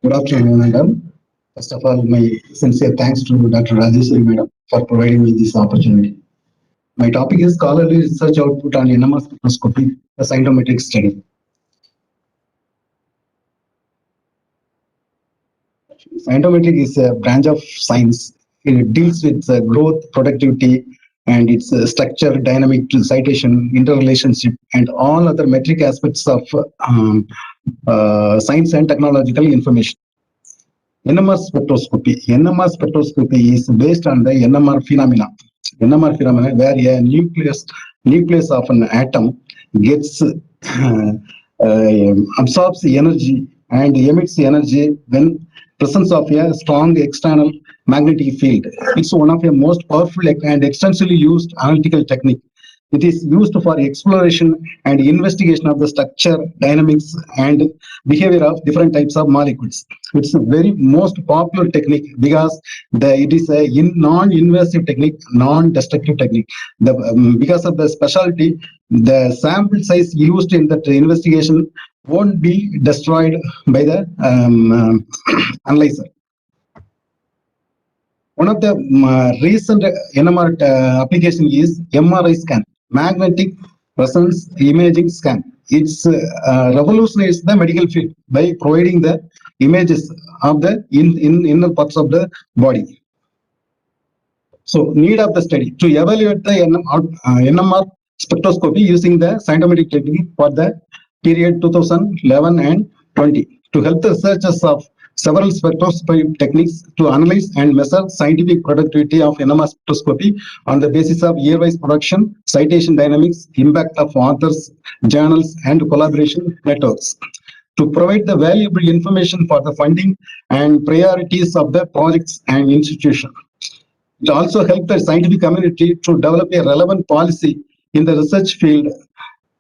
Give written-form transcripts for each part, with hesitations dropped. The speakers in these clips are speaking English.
Good afternoon, madam. First of all, my sincere thanks to Dr. Rajeshwari, madam, for providing me this opportunity. My topic is scholarly research output on NMR spectroscopy, a cytometric study. Cytometric is a branch of science. It deals with growth, productivity, and its structure, dynamic citation, interrelationship, and all other metric aspects of science and technological information. NMR spectroscopy is based on the NMR phenomena. NMR phenomena where a nucleus of an atom gets absorbs energy and emits energy when presence of a strong external magnetic field. It's one of the most powerful and extensively used analytical technique. It is used for exploration and investigation of the structure, dynamics, and behavior of different types of molecules. It's a very most popular technique because it is a non-invasive technique, non-destructive technique. Because of the specialty, the sample size used in that investigation won't be destroyed by the analyzer. One of the recent NMR application is MRI scan, magnetic resonance imaging scan. It's revolutionized the medical field by providing the images of the inner parts of the body. So, need of the study to evaluate the NMR spectroscopy using the cytometric technique for the period 2011 and 20 to help the researchers of several spectroscopy techniques to analyze and measure scientific productivity of NMR spectroscopy on the basis of year-wise production, citation dynamics, impact of authors, journals, and collaboration networks. To provide the valuable information for the funding and priorities of the projects and institutions. It also helps the scientific community to develop a relevant policy in the research field,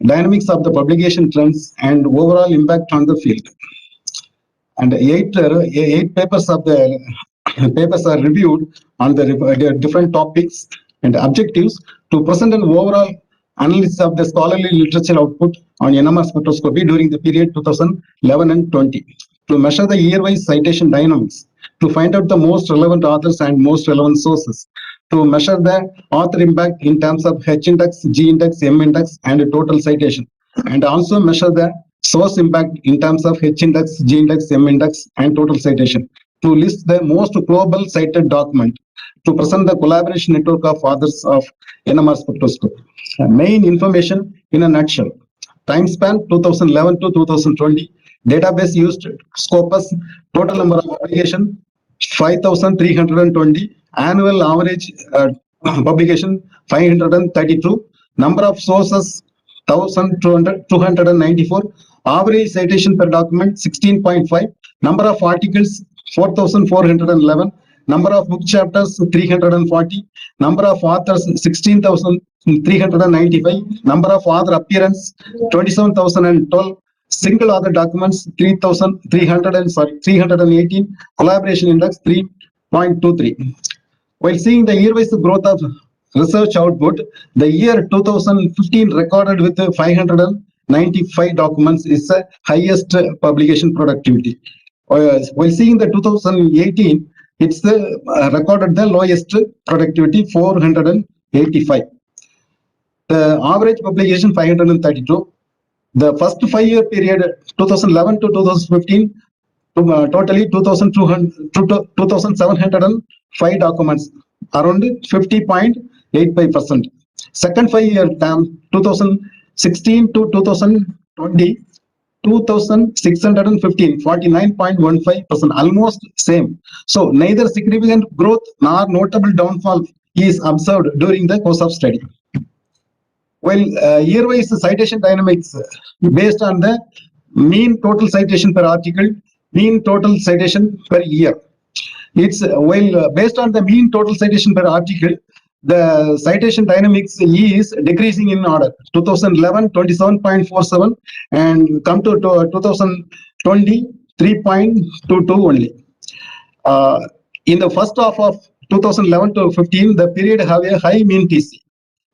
dynamics of the publication trends, and overall impact on the field. And eight papers of the papers are reviewed on the different topics and objectives to present an overall analysis of the scholarly literature output on NMR spectroscopy during the period 2011 and 20, to measure the year-wise citation dynamics, to find out the most relevant authors and most relevant sources, to measure the author impact in terms of H index, G index, M index, and total citation, and also measure the source impact in terms of H index, G index, M index, and total citation, to list the most global cited document, to present the collaboration network of authors of NMR spectroscopy. Main information in a nutshell. Time span 2011 to 2020. Database used Scopus. Total number of publication 5,320. Annual average publication 532. Number of sources 1,294. Average citation per document 16.5. Number of articles 4,411. Number of book chapters 340. Number of authors 16,395. Number of author appearance 27,012. Single author documents 318. Collaboration index 3.23. While seeing the year-wise growth of research output, the year 2015 recorded with 595 documents is the highest publication productivity. While seeing the 2018, it's recorded the lowest productivity 485. The average publication 532. The first 5-year period 2011 to 2015 totally 2,705 documents, around 50.85%. Second 5-year term 2016 to 2020 2,615, 49.15%, almost same. So neither significant growth nor notable downfall is observed during the course of study. While year-wise citation dynamics based on the mean total citation per article, mean total citation per year. It's based on the mean total citation per article, the citation dynamics is decreasing in order. 2011 27.47 and come to 2020 3.22 only. In the first half of 2011 to 15, the period have a high mean TC.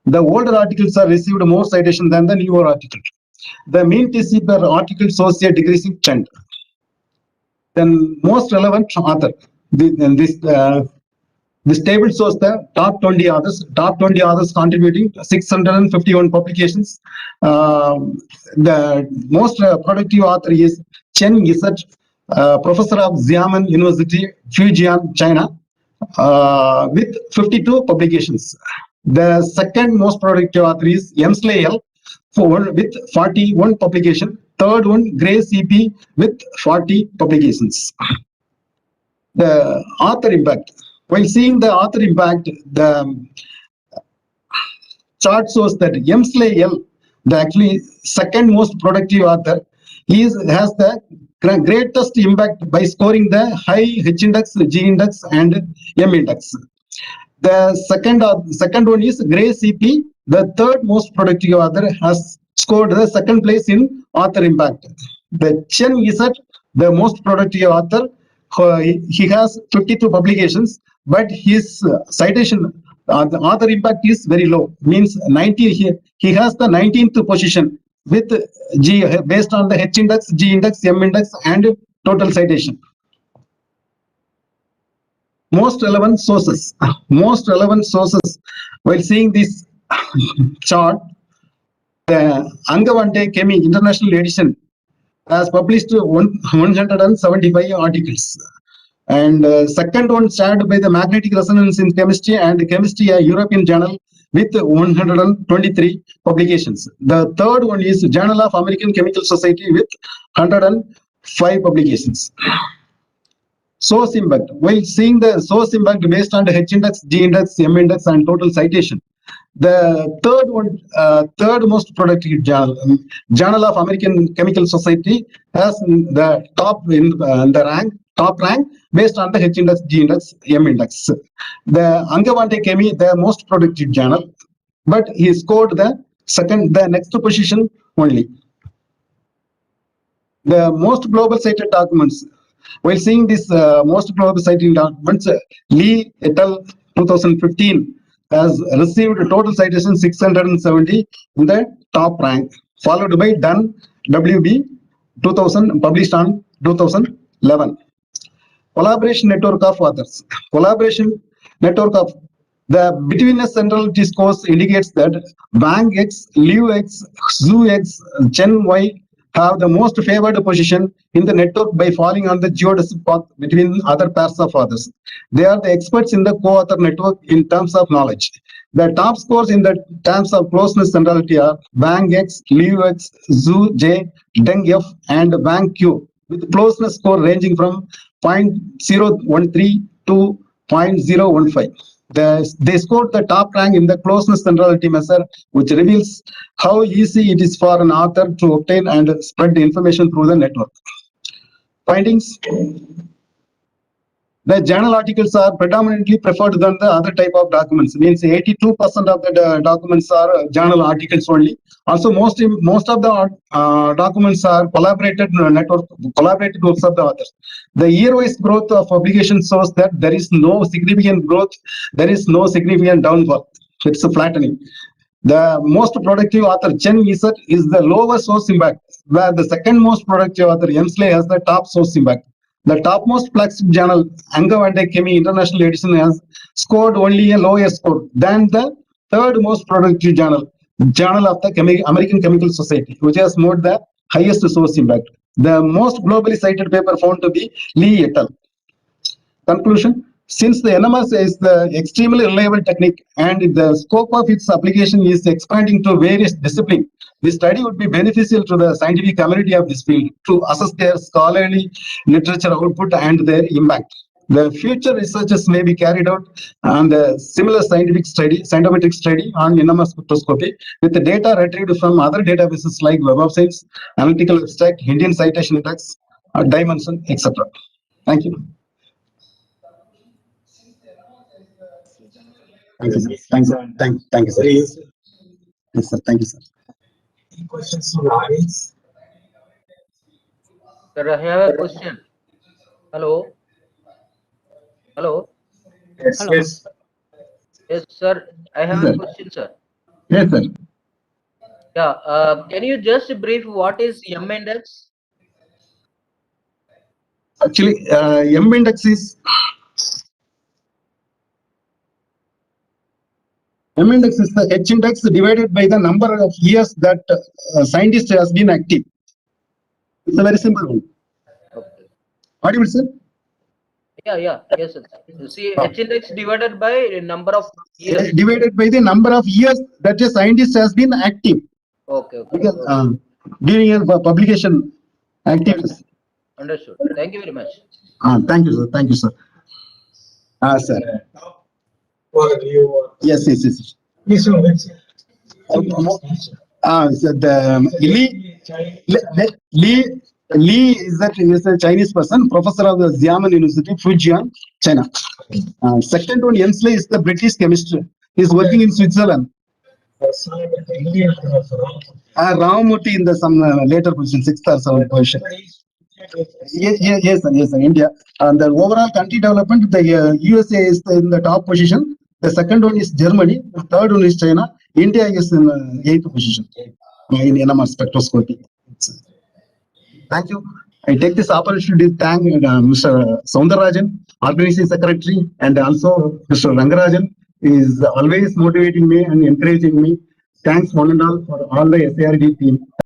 The older articles are received more citation than the newer article. The mean TC per article shows a decreasing trend. Then most relevant author. This table shows the top 20 authors. Top 20 authors contributing 651 publications. The most productive author is Chen Yizhet, professor of Xiamen University, Fujian, China, with 52 publications. The second most productive author is Emsley L with 41 publication. Third one, Grace EP with 40 publications. The author impact. While seeing the author impact, the chart shows that Emsley L, the actually second most productive author, has the greatest impact by scoring the high H index, G index, and M index. The second one is Grace CP. The third most productive author has scored the second place in author impact. The Chen Yizhet, the most productive author, he has 52 publications, but his citation, the author impact is very low. Means 90. He has the 19th position with G based on the H index, G index, M index, and total citation. Most relevant sources. Most relevant sources. While seeing this chart, the Angawande Chemi International Edition has published 175 articles. And second one started by the Magnetic Resonance in Chemistry and Chemistry, a European journal, with 123 publications. The third one is Journal of American Chemical Society with 105 publications. Source impact. While seeing the source impact based on the H index, G index, M index, and total citation, the third one, third most productive journal, Journal of American Chemical Society, has the top in the top rank based on the H index, G index, M index. The Angawande Chemi, the most productive journal, but he scored the next position only. The most global cited documents. While seeing this most global citing documents, Lee et al. 2015 has received a total citation 670 in the top rank, followed by Dunn WB 2000 published on 2011. Collaboration network of authors. Collaboration network of the betweenness centrality scores indicates that Wang X, Liu X, Zhu X, Chen Y have the most favored position in the network by falling on the geodesic path between other pairs of authors. They are the experts in the co-author network in terms of knowledge. The top scores in the terms of closeness centrality are Wang X, Liu X, Zhu J, Deng F, and Wang Q, with closeness score ranging from 0.013 to 0.015. They scored the top rank in the closeness centrality measure, which reveals how easy it is for an author to obtain and spread the information through the network. Findings. The journal articles are predominantly preferred than the other type of documents. Means 82% of the documents are journal articles only. Also, most of the documents are collaborated works of the authors. The year-wise growth of publication shows that there is no significant growth. There is no significant downfall. It's a flattening. The most productive author, Chen Yizhet, is the lowest source impact, where the second most productive author, Emsley, has the top source impact. The topmost flagship journal, Angawande Chemi International Edition, has scored only a lower score than the third most productive journal, Journal of the American Chemical Society, which has more the highest source impact. The most globally cited paper found to be Lee et al. Conclusion. Since the NMR is the extremely reliable technique and the scope of its application is expanding to various disciplines, this study would be beneficial to the scientific community of this field to assess their scholarly literature output and their impact. The future researches may be carried out on the similar scientific study on NMR spectroscopy with the data retrieved from other databases like Web of Science, Analytical Abstract, Indian Citation Index, Dimension, etc. Thank you. Thank you, sir. Thank you, sir. Yes, sir. Thank you, sir. Any questions from the audience? Sir, I have a question. Hello. Hello. Yes, Hello. yes. Yes, sir. I have a question, sir. Yes, sir. Yeah. Can you just brief what is M index? Actually, M index is the H index divided by the number of years that scientist has been active. It's a very simple one. Okay. Audible, sir? Yes, sir. You see, H index divided by number of years. Divided by the number of years that a scientist has been active. Okay. Because during a publication activities. Understood. Thank you very much. Thank you, sir. Thank you, sir. Sir. What do you want? Yes. Yes, sir. Let's see. So the Li is a Chinese person, professor of the Xiamen University, Fujian, China. Second one, Hensley is the British chemist. He's working in Switzerland. Indian Ramamurthy in the some later position, 6th or 7th position. Yes, sir, India. And the overall country development, the USA is in the top position. The second one is Germany. The third one is China. India is in 8th position in NMR spectroscopy. Thank you. I take this opportunity to thank Mr. Soundarajan, organizing secretary, and also Mr. Rangarajan is always motivating me and encouraging me. Thanks one and all for all the SARD team.